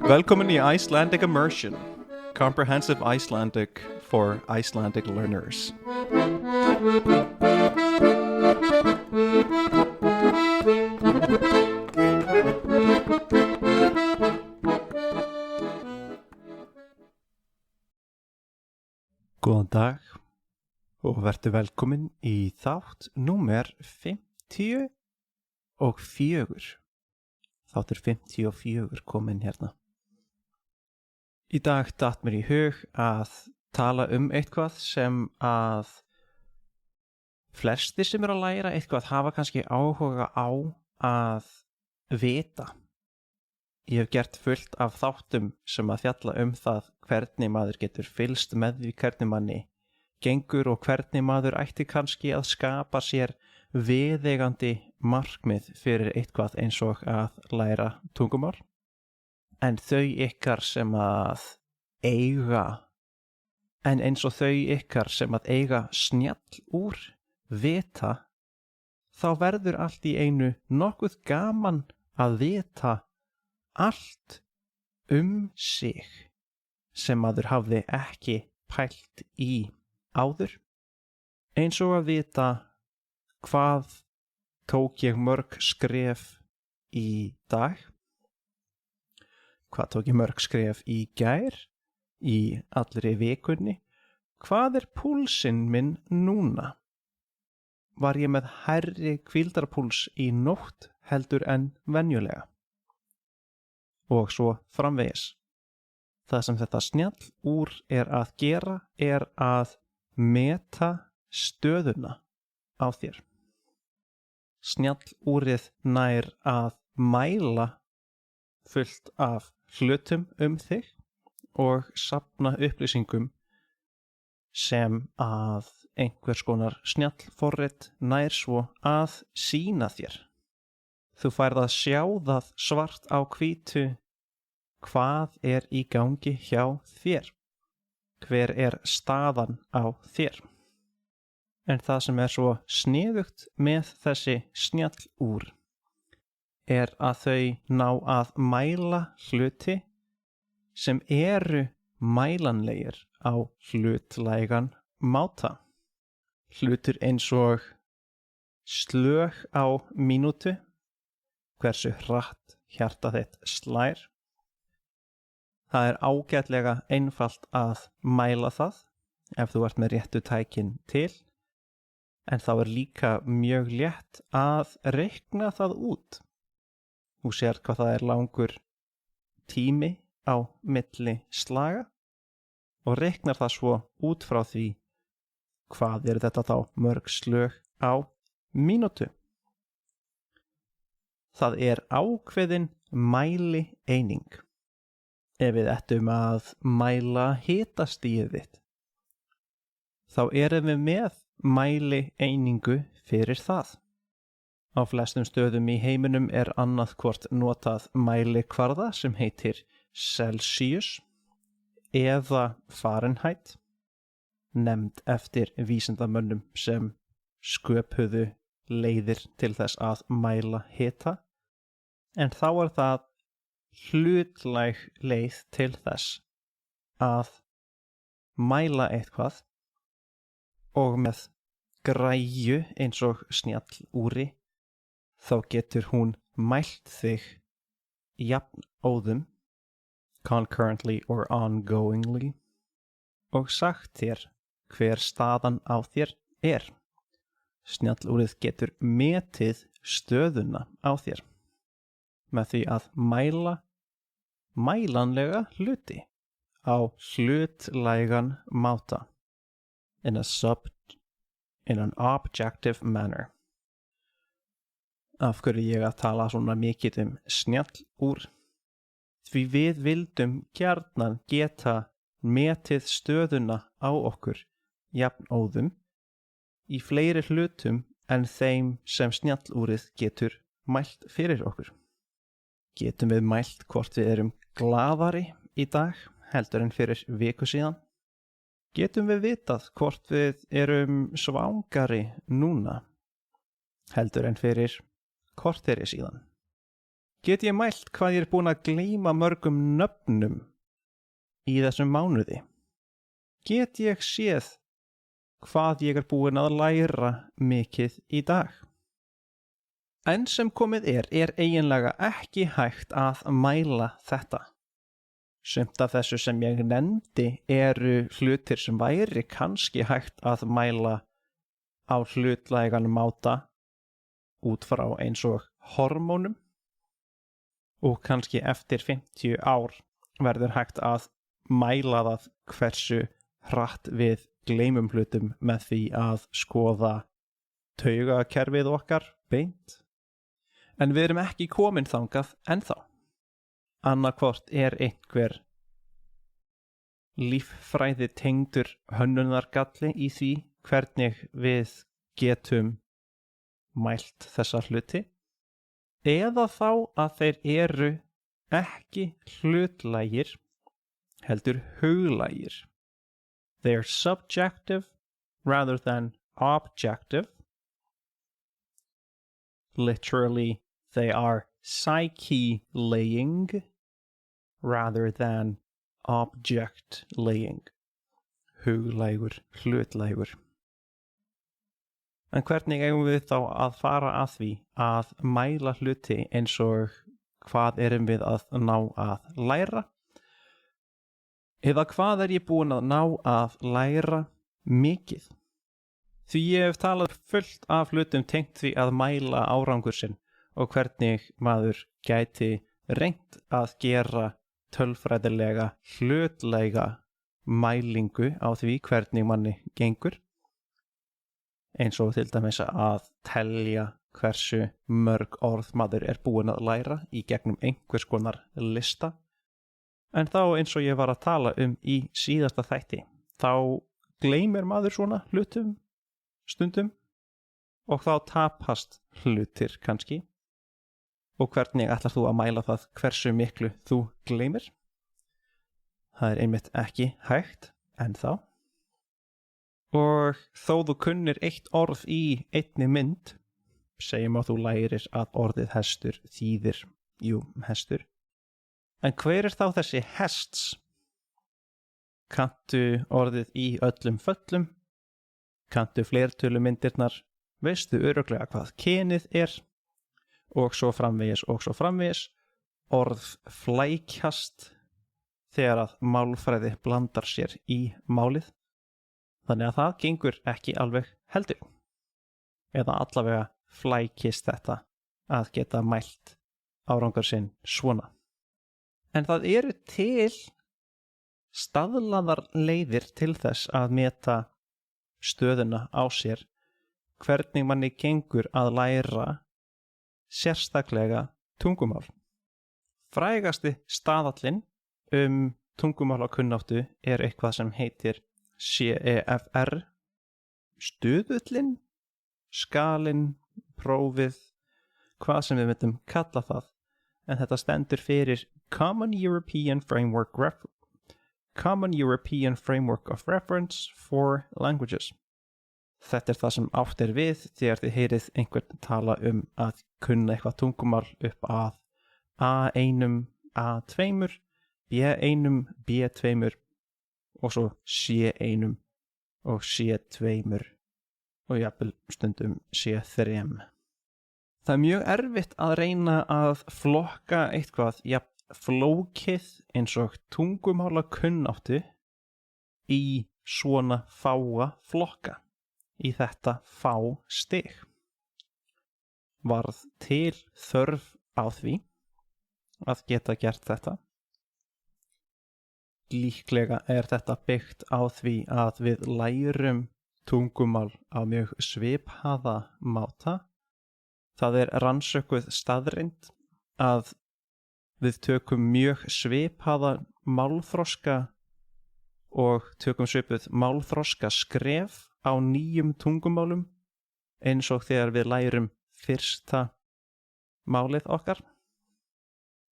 Welcome to Icelandic Immersion, comprehensive Icelandic for Icelandic learners. Góðan dag og vertu velkomin í þátt númer 54. Þáttur 54 komin hérna. Í dag datt mér í hug að tala eitthvað sem að flestir sem að læra eitthvað hafa kannski áhuga á að vita. Ég hef gert fullt af þáttum sem að fjalla það hvernig maður getur fylgst með því hvernig manni gengur og hvernig maður ætti kannski að skapa sér viðeigandi markmið fyrir eitthvað eins og að læra tungumál. En þau ykkar sem að eiga, eins og þau ykkar sem að eiga snjall úr vita, þá verður allt í einu nokkuð gaman að vita allt sig sem maður hafði ekki pælt í áður. Eins og að vita hvað tók ég mörg skref í dag, hvað tók ég mörg skref í gær, í allri vikunni, hvað púlsinn minn núna? Var ég með hærri hvíldarpúls í nótt heldur en venjulega? Og svo framvegis. Það sem þetta snjall úr að gera að meta stöðuna á þér. Snjall úrið nær að mæla fullt af hlutum þig og safna upplýsingum sem að einhvers konar snjallforrit nær svo að sýna þér. Þú færð að sjá það svart á hvítu hvað í gangi hjá þér. Hver staðan á þér? En það sem svo sniðugt með þessi snjallúr að þau ná að mæla hluti sem mælanlegir á hlutlægan máta. Hlutur eins og slög á mínútu, hversu hratt hjarta þitt slær. Það ágætlega einfalt að mæla það ef þú ert með réttu tækin til, en þá líka mjög létt að reikna það út. Þú sér hvað það langur tími á milli slaga og reiknar það svo út frá því hvað þetta þá mörg slög á mínútu. Það ákveðin mæli eining. Ef við ættum að mæla hitastigið þitt, þá við með mæli einingu fyrir það. Á flestum stöðum í heiminum annað hvort notað mælikvarða sem heitir Celsius eða Fahrenheit, nefnd eftir vísindamönnum sem sköpuðu leiðir til þess að mæla hita, en þá það hlutlæg leið til þess að mæla eitthvað og með græju eins og snjallúri þá getur hún mælt þig jafnóðum, concurrently or ongoingly, og sagt þér hver staðan á þér Snjallúrið getur metið stöðuna á þér með því að mæla mælanlega hluti á hlutlægan máta in an objective manner. Af hverju ég að tala svona mikið snjallúr? Því við vildum gjarnan geta metið stöðuna á okkur jafnóðum í fleiri hlutum en þeim sem snjallúrið getur mælt fyrir okkur. Getum við mælt hvort við glaðari í dag heldur en fyrir viku síðan? Getum við vitað hvort við svangari núna heldur en fyrir korteri síðan? Get ég mælt hvað ég búin að gleyma mörgum nöfnum í þessum mánuði? Get ég séð hvað ég búin að læra mikið í dag? En sem komið er eiginlega ekki hægt að mæla þetta. Sumt af þessu sem ég nefndi eru hlutir sem væri kannski hægt að mæla á hlutlægan máta út frá eins og hormónum og kannski eftir 50 ár verður hægt að mæla það hversu hratt við gleymum hlutum með því að skoða taugakerfið okkar beint. En við erum ekki komin þangað ennþá. Annarkvort einhver líffræði tengdur hönnunargalli í því hvernig við getum mælt þessa hluti, eða þá að þeir eru ekki hlutlægir, heldur huglægir. They are subjective rather than objective. Literally, they are psyche-laying rather than object-laying. Huglægur, hlutlægur. En hvernig eigum við þá að fara að því að mæla hluti eins og hvað erum við að ná að læra? Eða hvað ég búin að ná að læra mikið? Því ég hef talað fullt af hlutum tengt því að mæla árangur sinn og hvernig maður gæti reynt að gera tölfræðilega hlutlæga mælingu á því hvernig manni gengur. Eins og til dæmis að telja hversu mörg orð maður búin að læra í gegnum einhvers konar lista. En þá eins og ég var að tala í síðasta þætti, þá gleymir maður svona hlutum stundum og þá tapast hlutir kannski. Og hvernig ætlar þú að mæla það hversu miklu þú gleymir? Það einmitt ekki hægt ennþá. Og þó þú kunnir eitt orð í einni mynd, segjum að þú lærir að orðið hestur þýðir, hestur. En hver þá þessi hests? Kanntu orðið í öllum föllum? Kanntu fleirtölumyndirnar? Veistu örugglega hvað kynið og svo framvegis og svo framvegis. Orð flækjast þegar að málfræði blandar sér í málið. Þannig að það gengur ekki alveg heldur. Eða allavega flækist þetta að geta mælt árangur sinn svona. En það eru til staðlaðar leiðir til þess að meta stöðuna á sér, hvernig manni gengur að læra sérstaklega tungumál. Frægasti staðallinn tungumálakunnáttu eitthvað sem heitir CEFR, stuðullinn, skalinn, prófið, hvað sem við myndum kalla það, en þetta stendur fyrir Common European Framework of Reference for Languages. Þetta það sem átt við þegar þið heyrið einhvern tala að kunna eitthvað tungumál upp að A1, A2, B1, B2 og svo C1 og C2 og jafnvel stundum C3. Það mjög erfitt að reyna að flokka eitthvað flókið eins og tungumálakunnáttu í svona fáa flokka, í þetta fá stig. Varð til þörf á því að geta gert þetta. Líklega þetta byggt á því að við lærum tungumál á mjög svipaða máta. Það rannsökuð staðreynd að við tökum mjög svipaða málþroska og tökum svipuð málþroska skref á nýjum tungumálum eins og þegar við lærum fyrsta málið okkar.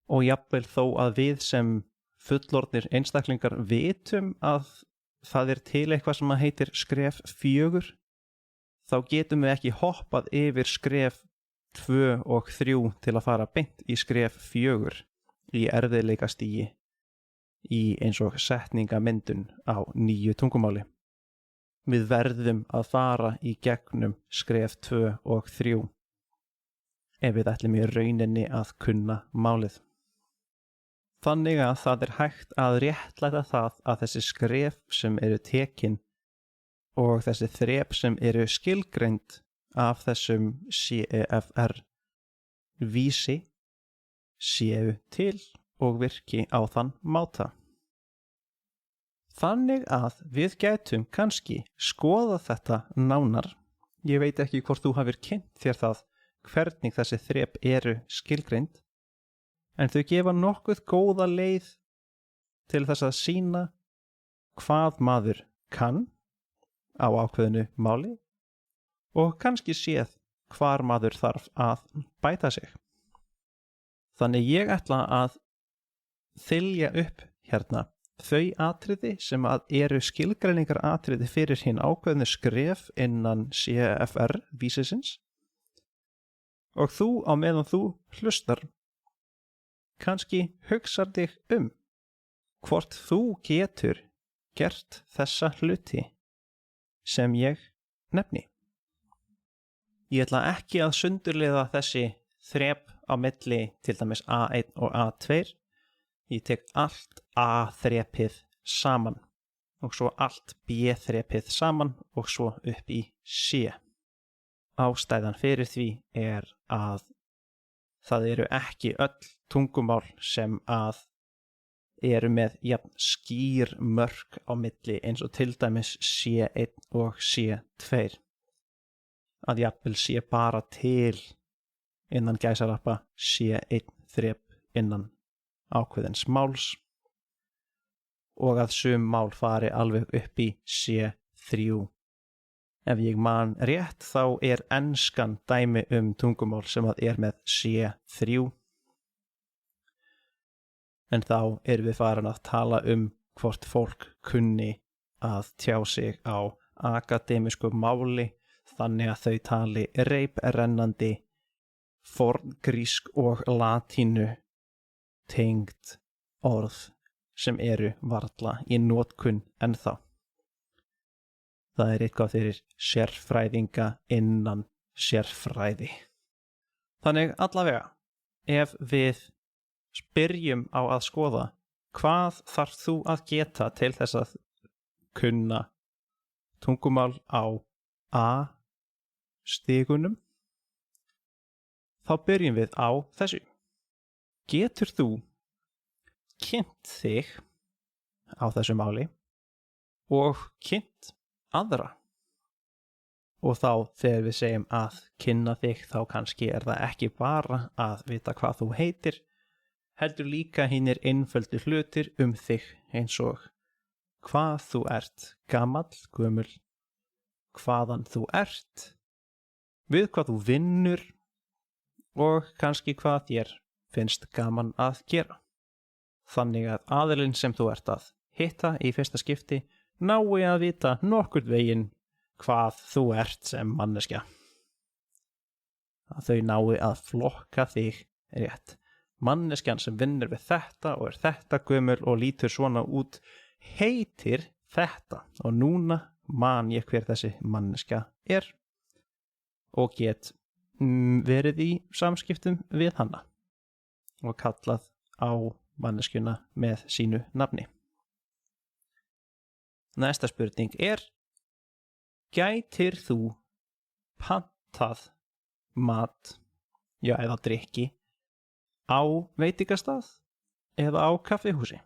Og jafnvel þó að við sem fullorðnir einstaklingar vitum að það til eitthvað sem heitir skref 4, þá getum við ekki hoppað yfir skref 2 og 3 til að fara beint í skref 4 í erfiðleikastigi í eins og setningamyndun á nýju tungumáli. Við verðum að fara í gegnum skref 2 og 3 ef við ætlum í rauninni að kunna málið. Þannig að það er hægt að réttlæta það að þessi skref sem eru tekin og þessi þrep sem eru skilgreind af þessum CEFR vísi séu til og virki á þann máta. Þannig að við gætum kannski skoða þetta nánar. Ég veit ekki hvort þú hafir kynnt þér það hvernig þessi þrep eru skilgreind, en þau gefa nokkuð góða leið til þess að sýna hvað maður kann á ákveðnu máli og kannski séð hvar maður þarf að bæta sig. Þannig ég ætla að þylja upp hérna þau atriði sem að eru skilgreiningar atriði fyrir hinn ákveðnu skref innan CEFR vísisins og þú á meðan þú hlustar kannski hugsar þig hvort þú getur gert þessa hluti sem ég nefni. Ég ætla ekki að sundurliða þessi þrep á milli til dæmis A1 og A2. Ég tek allt A-þrepið saman og svo allt B-þrepið saman og svo upp í C. Ástæðan fyrir því er að það eru ekki öll tungumál sem að eru með jafn skýr mörk á milli eins og til dæmis C1 og C2. Að jafnvel sé bara til innan gæsalappa C1 þrep innan ákveðins máls og að sum mál fari alveg upp í C3. Ef ég man rétt þá er enskan dæmi tungumál sem að er með C3. En þá erum við farin að tala hvort fólk kunni að tjá sig á akademísku máli þannig að þau tali reiprennandi forngrísk og latínu tengd orð sem eru varla í notkun ennþá. Það er eitthvað fyrir sérfræðinga innan sérfræði. Þannig allavega, ef við byrjum á að skoða hvað þarf þú að geta til þess að kunna tungumál á A-stigunum, þá byrjum við á þessu. Getur þú kynnt þig á þessu máli og kynnt aðra? Og þá þegar við segjum að kynna þig þá kannski er það ekki bara að vita hvað þú heitir, heldur líka hinir einföldu hlutir þig eins og hvað þú ert gamall, gömul, hvaðan þú ert, við hvað þú vinnur og kannski hvað þér finnst gaman að gera. Þannig að aðilinn sem þú ert að hitta í fyrsta skipti nái að vita nokkurn veginn hvað þú ert sem manneskja. Að þau nái að flokka þig rétt. Manneskjan sem vinnur við þetta og er þetta gömul og lítur svona út heitir þetta og núna man ég hver þessi manneskja er og get verið í samskiptum við hana og kallað á manneskjuna með sínu nafni. Næsta spurning er: gætir þú pantað mat, eða drykki á veitingastað eða á kaffihúsi?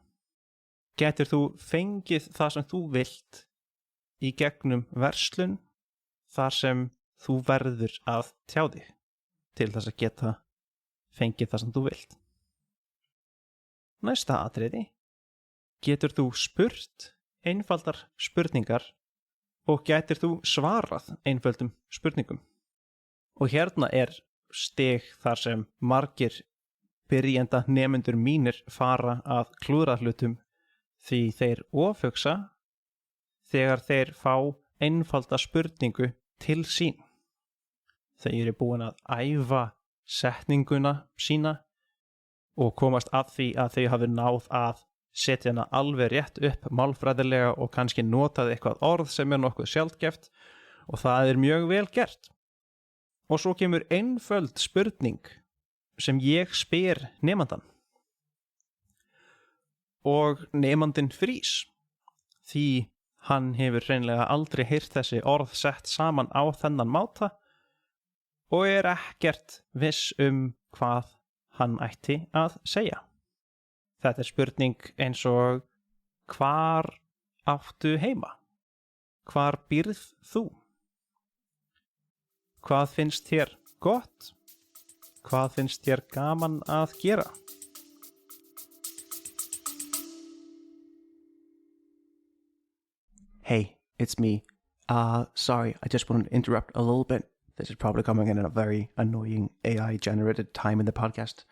Gætir þú fengið það sem þú vilt í gegnum verslun þar sem þú verður að tjá þig til þess að geta fengið það sem þú vilt? Næsta atriði: getur þú spurt einfaldar spurningar og gætir þú svarað einföldum spurningum? Og hérna er stig þar sem margir byrjenda nemendur mínir fara að klúðra hlutum því þeir ofhugsa þegar þeir fá einfalda spurningu til sín. Þeir eru búin að æfa setninguna sína og komast að því að þau hafi náð að setja hana alveg rétt upp málfræðilega og kannski notað eitthvað orð sem nokkuð sjaldgæft og það mjög vel gert. Og svo kemur einföld spurning sem ég spyr nemandann. Og nemandinn frýs því hann hefur hreinlega aldrei heyrt þessi orð sett saman á þennan máta og ekkert viss hvað hann ætti að segja. Þetta spurning eins og hvar áttu heima? Hvar býrð þú? Hvað finnst þér gott? Hvað finnst þér gaman að gera? Hey, it's me. Sorry, I just wanted to interrupt a little bit. This is probably coming in a very annoying AI-generated time in the podcast.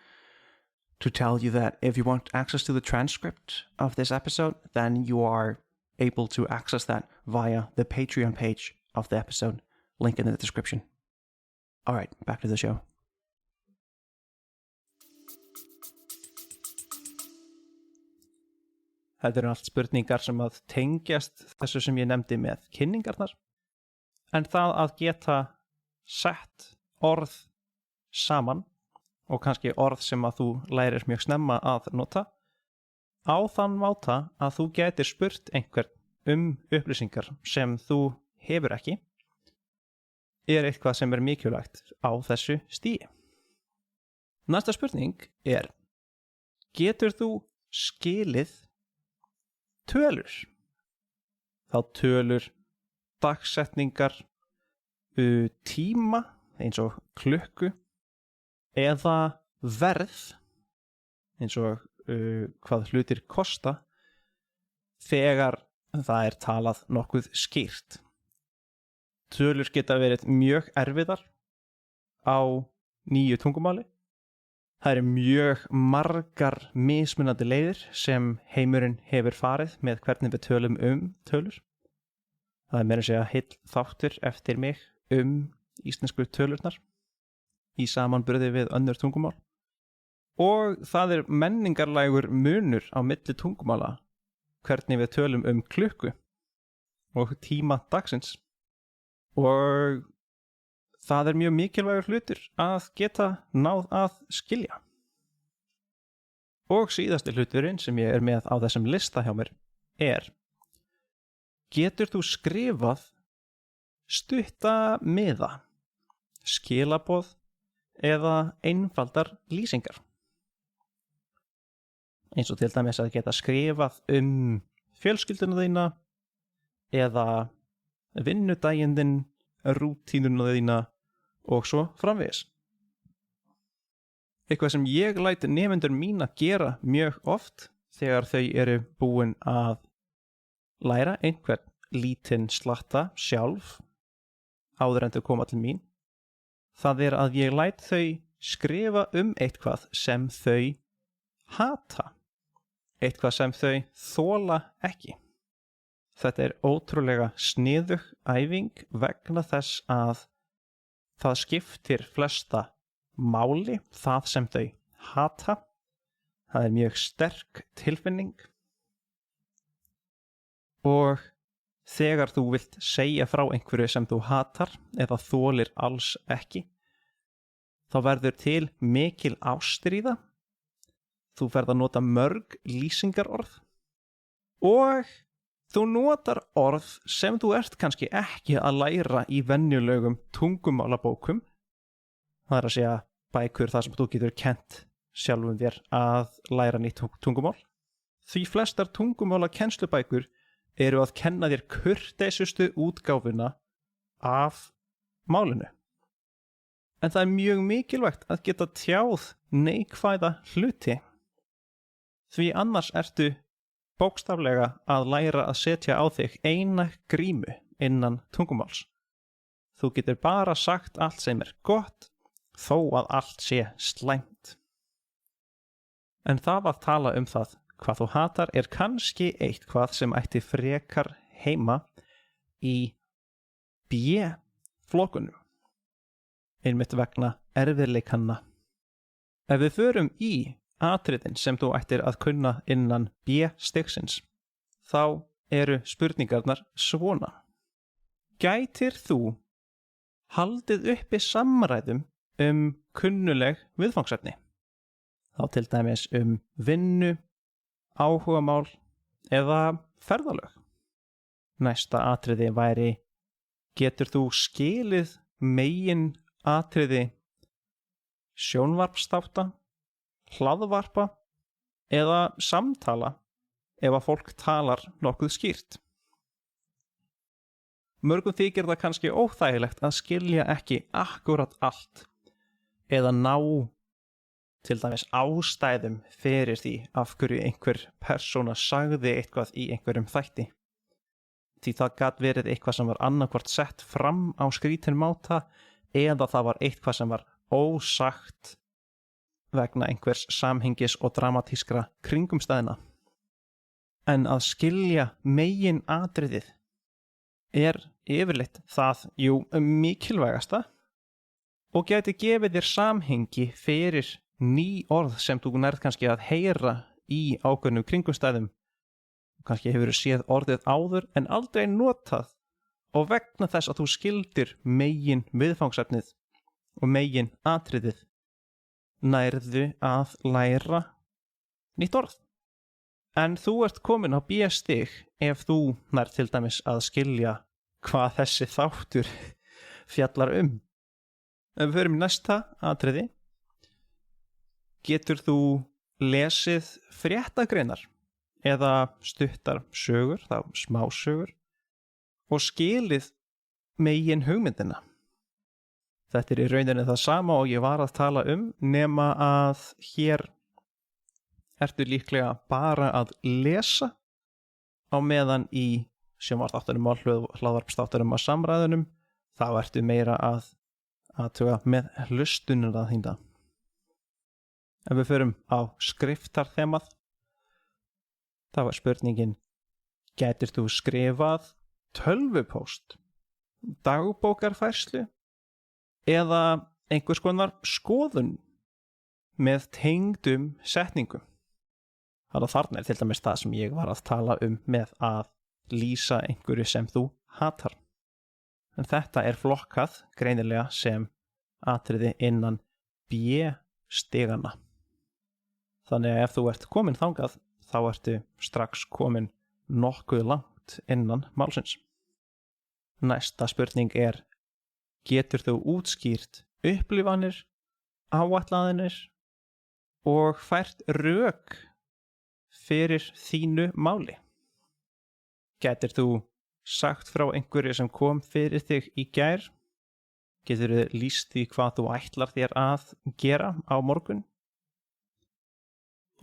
To tell you that if you want access to the transcript of this episode, then you are able to access that via the Patreon page of the episode. Link in the description. All right, back to the show. Þetta allt spurningar sem að tengjast þessu sem ég nefndi með kynningarnar. En það að geta sett orð saman og kannski orð sem að þú lærir mjög snemma að nota á þann máta að þú getur spurt einhvern upplýsingar sem þú hefur ekki eitthvað sem mikilvægt á þessu stigi. Næsta spurning getur þú skilið tölur? Þá tölur, dagsetningar, tíma eins og klukku eða verð eins og hvað hlutir kosta þegar það talað nokkuð skýrt. Tölur geta verið mjög erfiðar á nýju tungumáli. Það mjög margar mismunandi leiðir sem heimurinn hefur farið með hvernig við tölum tölur. Það meira að segja heill þáttur eftir mig íslensku tölurnar í samanburði við önnur tungumál. Og það menningarlægur munur á milli tungumála hvernig við tölum klukku og tíma dagsins. Og það mjög mikilvægur hlutur að geta náð að skilja. Og síðasti hluturinn sem ég með á þessum lista hjá mér getur þú skrifað stutta miða, skilaboð eða einfaldar lýsingar? Eins og til dæmis að geta skrifað fjölskylduna þína eða vinnudaginn þinn, rútínuna þína og svo framvegis. Eitthvað sem ég læt nemendur mína gera mjög oft þegar þau búin að læra einhvern lítinn slatta sjálf áður en þau koma til mín. Það að ég læt þau skrifa eitthvað sem þau hata, eitthvað sem þau þola ekki. Þetta ótrúlega sniðug æfing vegna þess að það skiptir flesta máli það sem þau hata. Það mjög sterk tilfinning. Og þegar þú vilt segja frá einhverju sem þú hatar eða þolir alls ekki, þá verður til mikil ástríða. Þú ferð að nota mörg lýsingarorð og þú notar orð sem þú kannski ekki að læra í venjulegum tungumálabókum. Það að segja bækur þar sem þú getur kennt sjálfum þér að læra nýtt tungumál. Því flestar tungumála kennslubækur að kenna þér kurteisustu útgáfuna af málinu. En það mjög mikilvægt að geta tjáð neikvæða hluti. Því annars ertu bókstaflega að læra að setja á þig eina grímu innan tungumáls. Þú getur bara sagt allt sem gott, þó að allt sé slæmt. En það að tala það hvað þú hatar kannski eitthvað sem ætti frekar heima í B-flokkunum. Einmitt vegna erfiðleikanna. Ef við förum í atriðin sem þú ættir að kunna innan B-stigsins, þá eru spurningarnar svona. Gætir þú haldið uppi samræðum kunnuleg viðfangsefni? Þá til dæmis vinnu, áhugamál eða ferðalög. Næsta atriði væri: getur þú skilið megin atriði sjónvarpsþátta, hlaðvarpa eða samtala ef að fólk talar nokkuð skýrt? Mörgum þykir það kannski óþægilegt að skilja ekki akkurat allt eða ná til dæmis ástæðum fyrir því af hverju einhver persóna sagði eitthvað í einhverjum þætti. Því það gat verið eitthvað sem var annarkvort sett fram á skrítinn máta eða það var eitthvað sem var ósagt vegna einhvers samhengis og dramatískra kringumstæðina. En að skilja megin atriðið er yfirleitt það, mikilvægasta og gæti gefið þér samhengi fyrir ný orð sem þú nærð kannski að heyra í ákveðnum kringumstæðum. Kannski hefur þú séð orðið áður en aldrei notað, og vegna þess að þú skildir megin viðfangsefnið og megin atriðið nærðu að læra nýtt orð. En þú ert komin á B-stig ef þú nærð til dæmis að skilja hvað þessi þáttur fjallar um. Ef við förum í næsta atriði: getur þú lesið fréttagreinar eða stuttar sögur, þá smásögur, og skilið megin hugmyndina? Þetta í rauninni það sama og ég var að tala nema að hér ertu líklega bara að lesa á meðan í sjónvarpsþáttunum og hlaðvarpsþáttunum og samræðunum þá ertu meira að athuga með hlustunina þína. Ef við förum á skriftarþemað, þá spurningin: gætir þú skrifað tölvupóst, dagbókarfærslu eða einhvers konar skoðun með tengdum setningum? Þarna til dæmis það sem ég var að tala með að lýsa einhverju sem þú hatar. En þetta flokkað greinilega sem atriði innan B-stigana. Þannig að ef þú ert komin þangað, þá ertu strax komin nokkuð langt innan málsins. Næsta spurning getur þú útskýrt upplifanir, áætlanir og fært rök fyrir þínu máli? Gætir þú sagt frá einhverju sem kom fyrir þig í gær? Getur þú lýst því hvað þú ætlar þér að gera á morgun?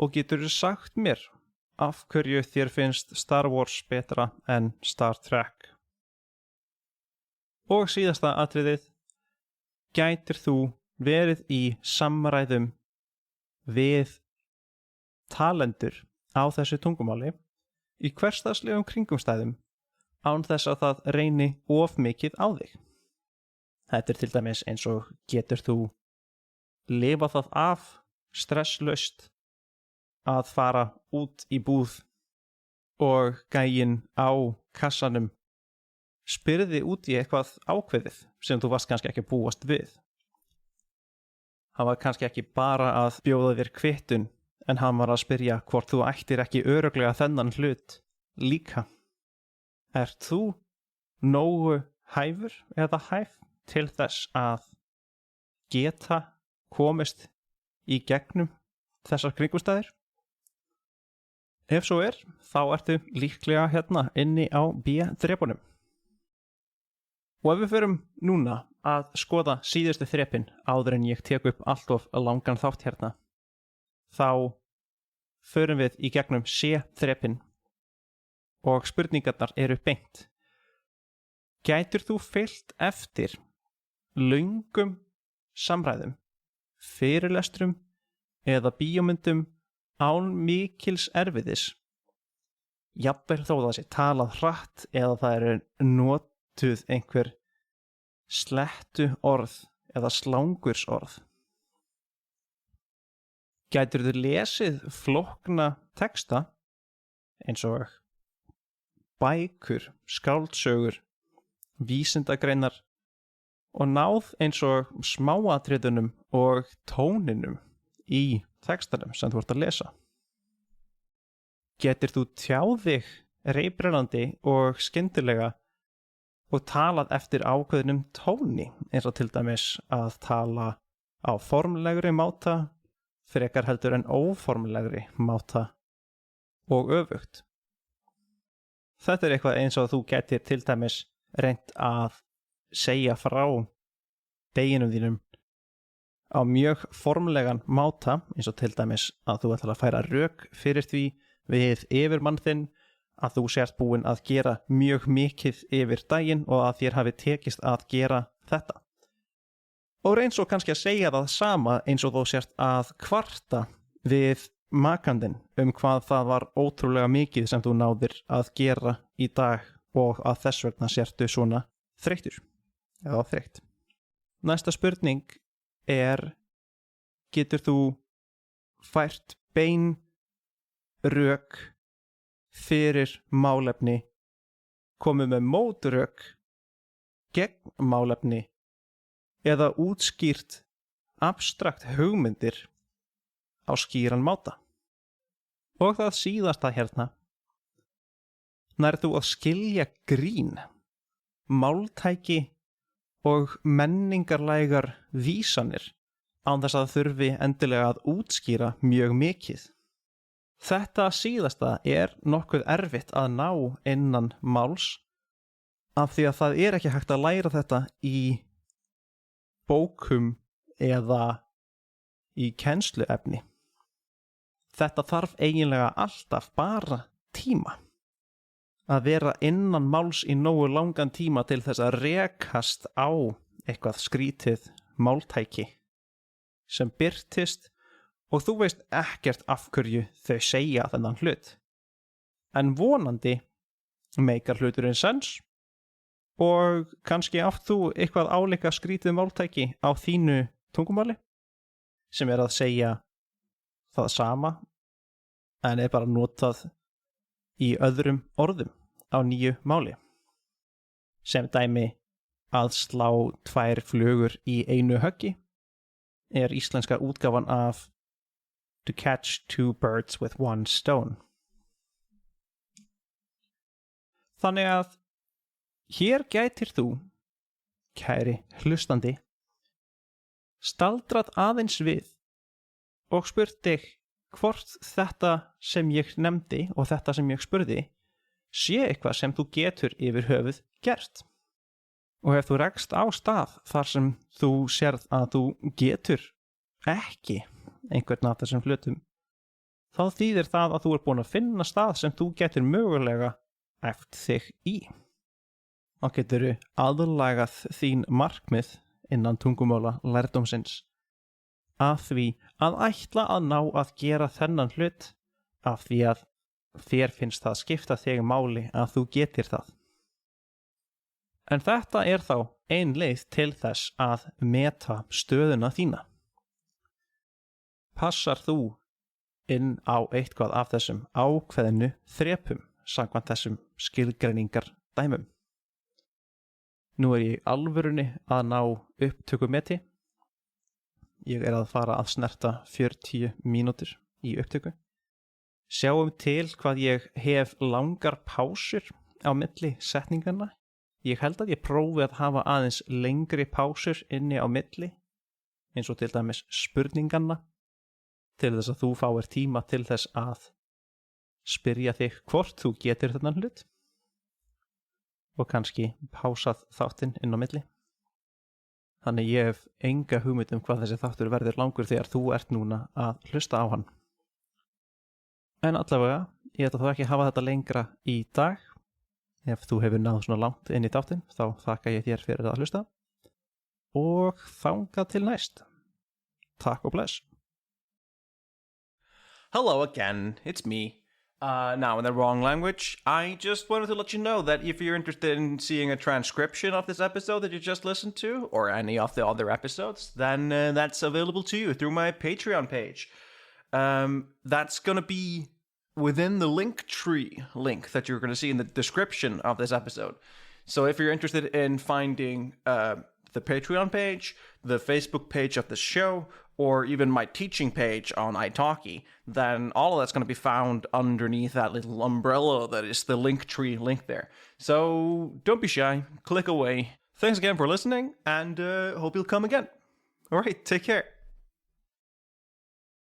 Og getur þú sagt mér af hverju þér finnst Star Wars betra en Star Trek? Og síðasta atriðið: gætir þú verið í samræðum við talendur á þessu tungumáli í hversdagslegum kringumstæðum án þess að það reyni of mikið á þig? Þetta til dæmis eins og: getur þú lifað það af stresslaust að fara út í búð og gæinn á kassanum spyrði út í eitthvað ákveðið sem þú varst kannski ekki að búast við? Hann var kannski ekki bara að bjóða þér kvittun, en hann var að spyrja hvort þú ættir ekki örugglega þennan hlut líka. Ert þú nógu hæfur eða hæf til þess að geta komist í gegnum þessar kringumstæður? Ef svo þá ertu líklega hérna inni á B-þrepunum. Og ef við förum núna að skoða síðustu þrepin áður en ég tek upp allt of langan þátt hérna, þá förum við í gegnum C-þrepin og spurningarnar eru beint: gætir þú fylgt eftir löngum samræðum, fyrirlestrum eða bíómyndum án mikils erfiðis, jafnvel þó það sé talað hratt eða það eru notuð einhver slettu orð eða slangursorð. Gætirðu lesið flókna texta eins og bækur, skáldsögur, vísindagreinar og náð eins og smáatriðunum og tóninum í textanum sem þú ert að lesa. Getur þú tjáð þig reiprennandi og skyndilega og talað eftir ákveðnum tóni, eins og til dæmis að tala á formlegri máta frekar heldur en óformlegri máta og öfugt. Þetta eitthvað eins og þú getur til dæmis reynt að segja frá deginum þínum á mjög formlegan máta, eins og til dæmis að þú ætlar að færa rök fyrir því við yfirmann þinn að þú sért búin að gera mjög mikið yfir daginn og að þér hafi tekist að gera þetta. Og reyns og kannski að segja það sama eins og þú sért að kvarta við makandinn hvað það var ótrúlega mikið sem þú náðir að gera í dag og að þess vegna sértu svona þreyttur eða þreytt. Næsta spurning getur þú fært bein rök fyrir málefni, komið með mótrök gegn málefni eða útskýrt abstrakt hugmyndir á skýran máta. Og það síðasta hérna, nærðu þú að skilja grín, máltæki og menningarlægar vísanir án þess að þurfi endilega að útskýra mjög mikið. Þetta síðasta nokkuð erfitt að ná innan máls af því að það ekki hægt að læra þetta í bókum eða í kennsluefni. Þetta þarf eiginlega alltaf bara tíma. Að vera innan máls í nógu langan tíma til þess að rekast á eitthvað skrítið máltæki sem birtist og þú veist ekkert af hverju þau segja þennan hlut. En vonandi meikar hluturinn sens og kannski átt þú eitthvað álíka skrítið máltæki á þínu tungumáli sem að segja það sama en bara notað í öðrum orðum á nýju máli. Sem dæmi að slá 2 flugur í einu höggi íslenska útgáfan af To catch 2 birds with 1 stone. Þannig að hér gætir þú, kæri hlustandi, staldrað aðeins við og spurt þig hvort þetta sem ég nefndi og þetta sem ég spurði sé eitthvað sem þú getur yfir höfuð gert. Og ef þú rekst á stað þar sem þú sérð að þú getur ekki einhvern af þessum hlutum, þá þýðir það að þú búin að finna stað sem þú getur mögulega æft þig í. Þá getur aðlagað þín markmið innan tungumála lærdómsins af því að ætla að ná að gera þennan hlut af því að þér finnst það skipta þig máli að þú getir það. En þetta þá ein leið til þess að meta stöðuna þína. Passar þú inn á eitthvað af þessum ákveðnu þrepum samkvæmt þessum skilgreiningar dæmum? Nú ég í alvörunni að ná upptökumeti. Ég að fara að snerta 40 mínútur í upptöku. Sjáum til hvað ég hef langar pásur á milli setninganna. Ég held að ég prófi að hafa aðeins lengri pásur inni á milli, eins og til dæmis spurninganna, til þess að þú fáir tíma til þess að spyrja þig hvort þú getur þennan hlut og kannski pásað þáttinn inn á milli. Þannig ég hef enga hugmynd hvað þessi þáttur verður langur þegar þú ert núna að hlusta á hann. En allavega, ég ætla þó ekki að hafa þetta lengra í dag. Ef þú hefur náð svona langt inn í þáttinn, þá þakka ég þér fyrir að hlusta. Og þangað til næst. Takk og bless. Hello again, it's me. Now, in the wrong language, I just wanted to let you know that if you're interested in seeing a transcription of this episode that you just listened to, or any of the other episodes, then that's available to you through my Patreon page. That's going to be within the Linktree link that you're going to see in the description of this episode. So if you're interested in finding the Patreon page, the Facebook page of the show, or even my teaching page on italki, then all of that's going to be found underneath that little umbrella that is the Linktree link there. So don't be shy, click away. Thanks again for listening, and hope you'll come again. All right, take care.